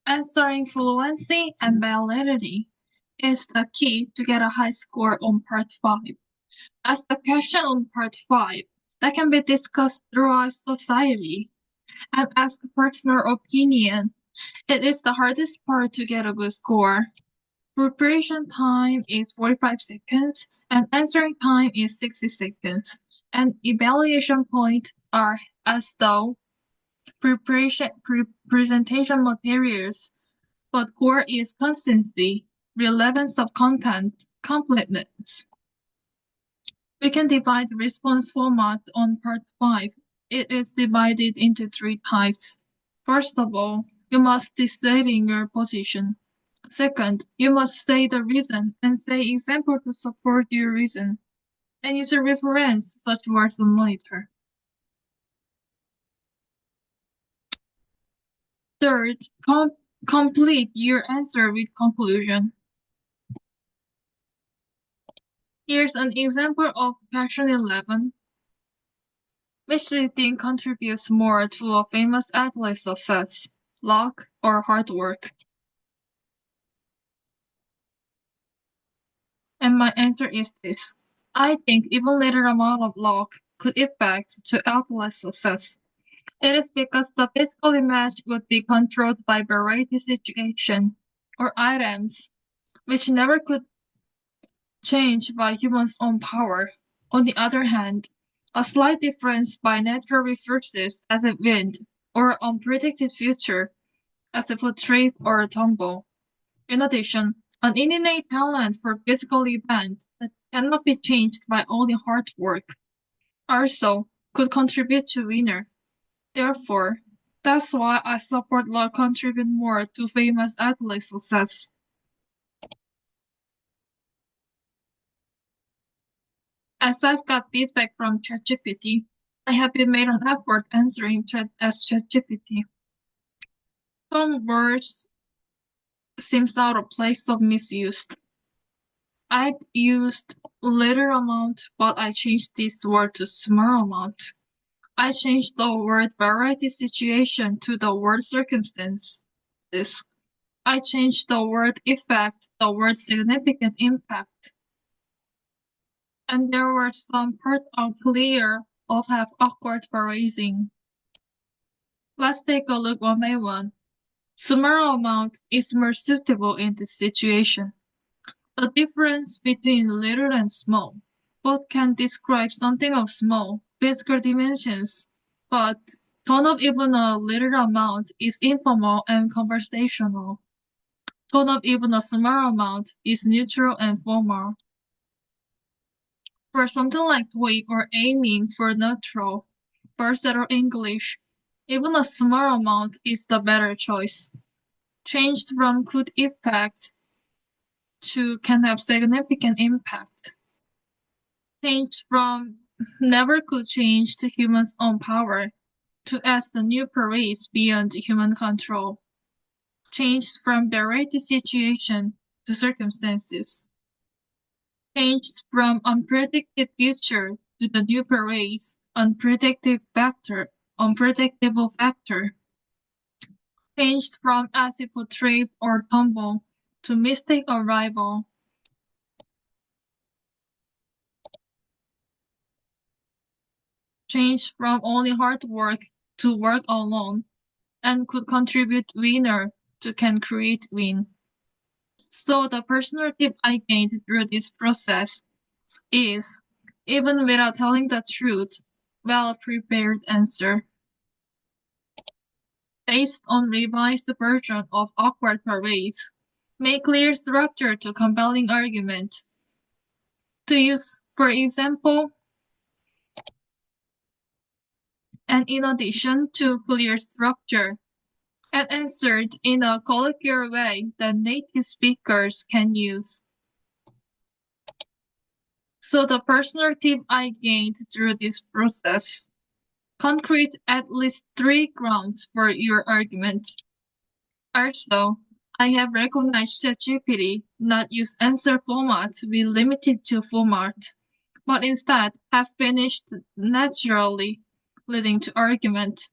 Answering fluency and validity is the key to get a high score on Part 5. As the question on Part 5 that can be discussed throughout society and ask personal opinion, it is the hardest part to get a good score. Preparation time is 45 seconds and answering time is 60 seconds. And evaluation points are as though presentation materials, but core is consistency, relevance of content, completeness. We can divide the response format on Part 5. It is divided into 3 types. First of all, you must decide your position. Second, you must say the reason and say example to support your reason, and use a reference such words on monitor. Third, complete your answer with conclusion. Here's an example of question 11. Which do you think contributes more to a famous athlete's success, luck or hard work? And my answer is this. I think even little amount of luck could affect to athlete's success. It is because the physical image would be controlled by variety situation or items, which never could change by human's own power. On the other hand, a slight difference by natural resources as a wind or unpredicted future as a foot trip or a tumble. In addition, an innate talent for physical event that cannot be changed by only hard work also could contribute to winner. Therefore, that's why I support luck contribute more to famous athlete success. As I've got feedback from ChatGPT, I have been made an effort answering ChatGPT. Some words seems out of place of misused. I'd used little amount, but I changed this word to small amount. I changed the word variety situation to the word circumstances. I changed the word effect, the word significant impact. And there were some parts unclear or have awkward phrasing. Let's take a look one by one. Small amount is more suitable in this situation. The difference between little and small. Both can describe something of small, physical dimensions, but tone of even a little amount is informal and conversational. Tone of even a small amount is neutral and formal. For something like tweet or aiming for neutral, versatile English, even a small amount is the better choice. Changed from could affect to can have significant impact. Changed from never could change to human's own power to as the new parades beyond human control. Changed from variety situation to circumstances. Changed from unpredicted future to the new parades, unpredictable factor. Changed from as if a trip or tumble to mistake arrival. Changed from only hard work to work alone, and could contribute winner to can create win. So the personal tip I gained through this process is, even without telling the truth, well-prepared answer. Based on revised version of awkward parades, make clear structure to compelling argument. To use, for example, and in addition to clear structure, and answered in a colloquial way that native speakers can use. So the personal tip I gained through this process. Concrete at least 3 grounds for your argument. Also, I have recognized ChatGPT not use answer format to be limited to format, but instead have finished naturally, leading to argument.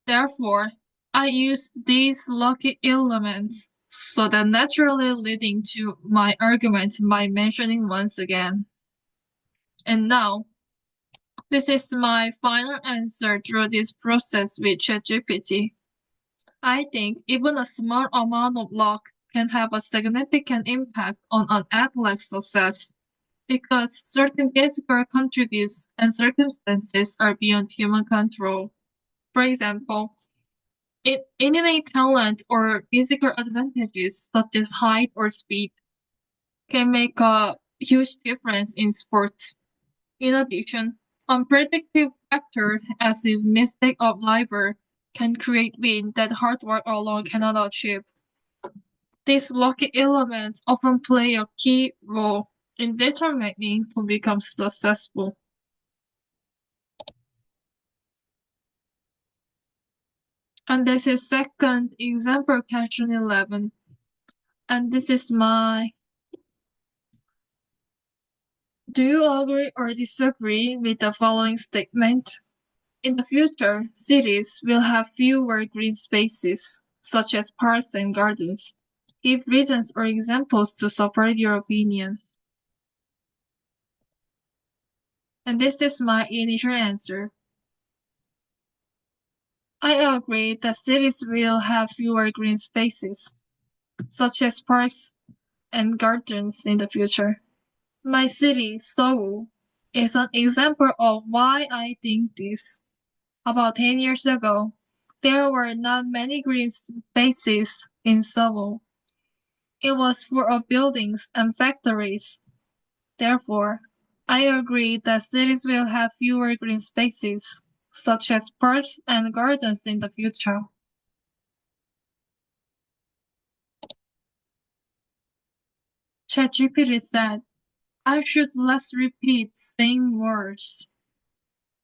Therefore, I use these lucky elements so that naturally leading to my argument by mentioning once again. And now, this is my final answer through this process with ChatGPT. I think even a small amount of luck can have a significant impact on an athlete's success because certain physical contributes and circumstances are beyond human control. For example, innate talent or physical advantages such as height or speed can make a huge difference in sports. In addition, unpredictable factors as the mistake of liver can create win that hard work alone cannot achieve. These lucky elements often play a key role in determining who becomes successful. And this is second example question 11. And this is my do you agree or disagree with the following statement? In the future, cities will have fewer green spaces, such as parks and gardens. Give reasons or examples to support your opinion. And this is my initial answer. I agree that cities will have fewer green spaces, such as parks and gardens in the future. My city, Seoul, is an example of why I think this. About 10 years ago, there were not many green spaces in Seoul. It was full of buildings and factories. Therefore, I agree that cities will have fewer green spaces, such as parks and gardens in the future. ChatGPT said, I should less repeat same words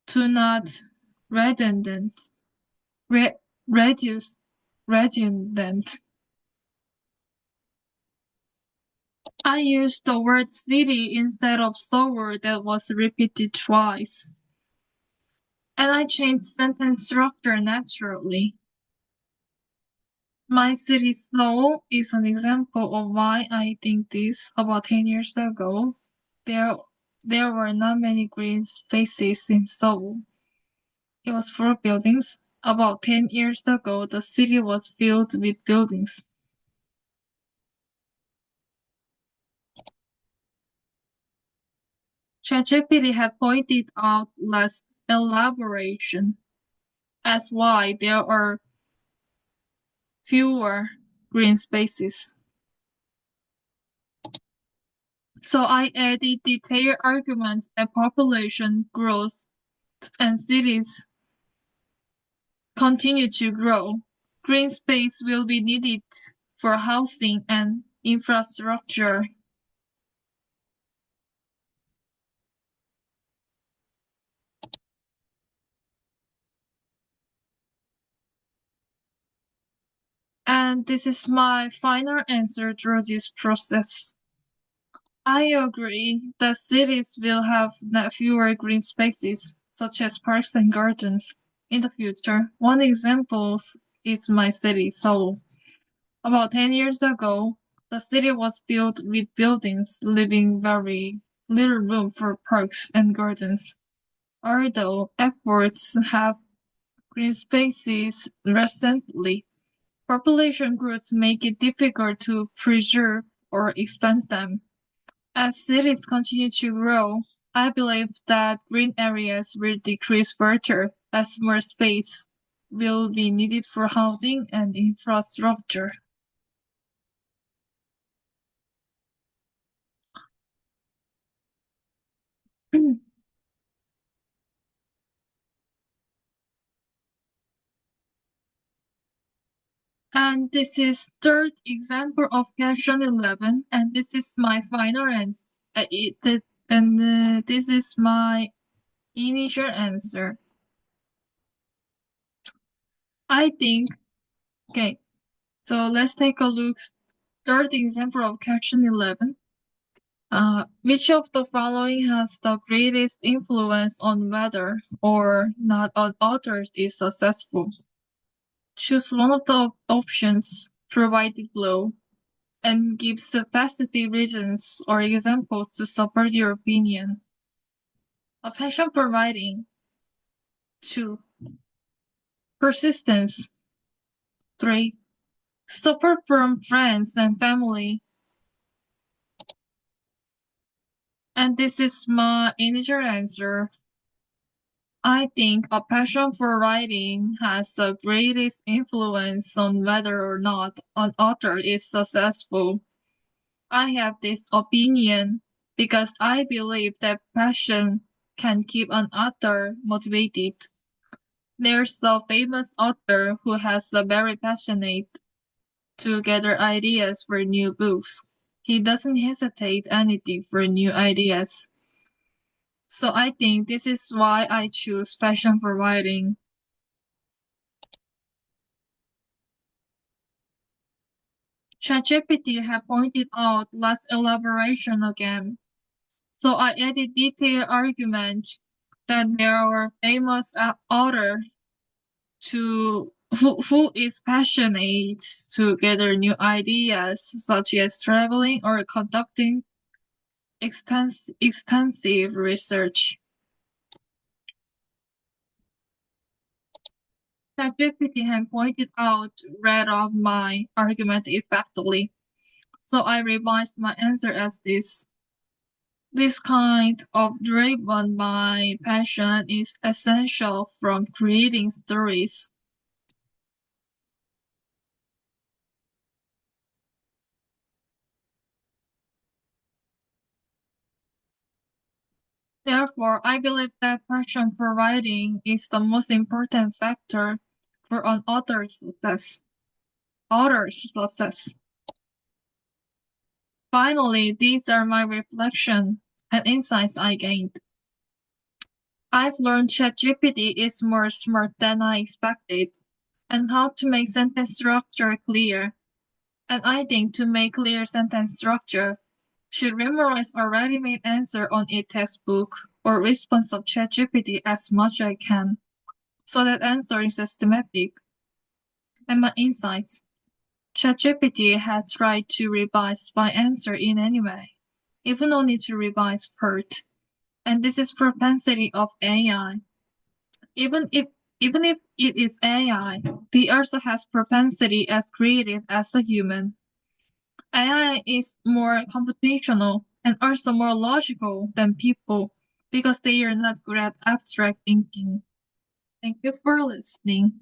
to not redundant, reduce redundant. I used the word city instead of Seoul that was repeated twice. And I changed sentence structure naturally. My city Seoul is an example of why I think this. About 10 years ago, there were not many green spaces in Seoul. It was full of buildings. About 10 years ago, the city was filled with buildings. ChatGPT had pointed out less elaboration as why there are fewer green spaces. So I added detailed arguments that population growth and cities continue to grow. Green space will be needed for housing and infrastructure. And this is my final answer through this process. I agree that cities will have fewer green spaces, such as parks and gardens, in the future. One example is my city, Seoul. About 10 years ago, the city was filled with buildings, leaving very little room for parks and gardens. Although efforts have green spaces recently, population growth make it difficult to preserve or expand them. As cities continue to grow, I believe that green areas will decrease further as more space will be needed for housing and infrastructure. And this is third example of question 11, and this is my final answer. This is my initial answer. I think, okay, so let's take a look. Third example of question 11. Which of the following has the greatest influence on whether or not an author is successful? Choose one of the options provided below and give specific reasons or examples to support your opinion. A passion for writing. 2. Persistence. 3. Support from friends and family. And this is my initial answer. I think a passion for writing has the greatest influence on whether or not an author is successful. I have this opinion because I believe that passion can keep an author motivated. There's a famous author who has a very passionate to gather ideas for new books. He doesn't hesitate anything for new ideas. So I think this is why I choose passion for writing. ChatGPT have pointed out less elaboration again. So I added detailed argument that there are famous author who is passionate to gather new ideas such as traveling or conducting extensive research. ChatGPT had pointed out read of my argument effectively, so I revised my answer as this. This kind of driven by passion is essential from creating stories. Therefore, I believe that passion for writing is the most important factor for an author's success. Finally, these are my reflections and insights I gained. I've learned ChatGPT is more smart than I expected, and how to make sentence structure clear. And I think to make clear sentence structure, should memorize a ready-made answer on a textbook or response of ChatGPT as much as I can, so that answer is systematic. And my insights. ChatGPT has tried to revise my answer in any way, even only to revise part. And this is propensity of AI. Even if it is AI, it also has propensity as creative as a human. AI is more computational and also more logical than people because they are not good at abstract thinking. Thank you for listening.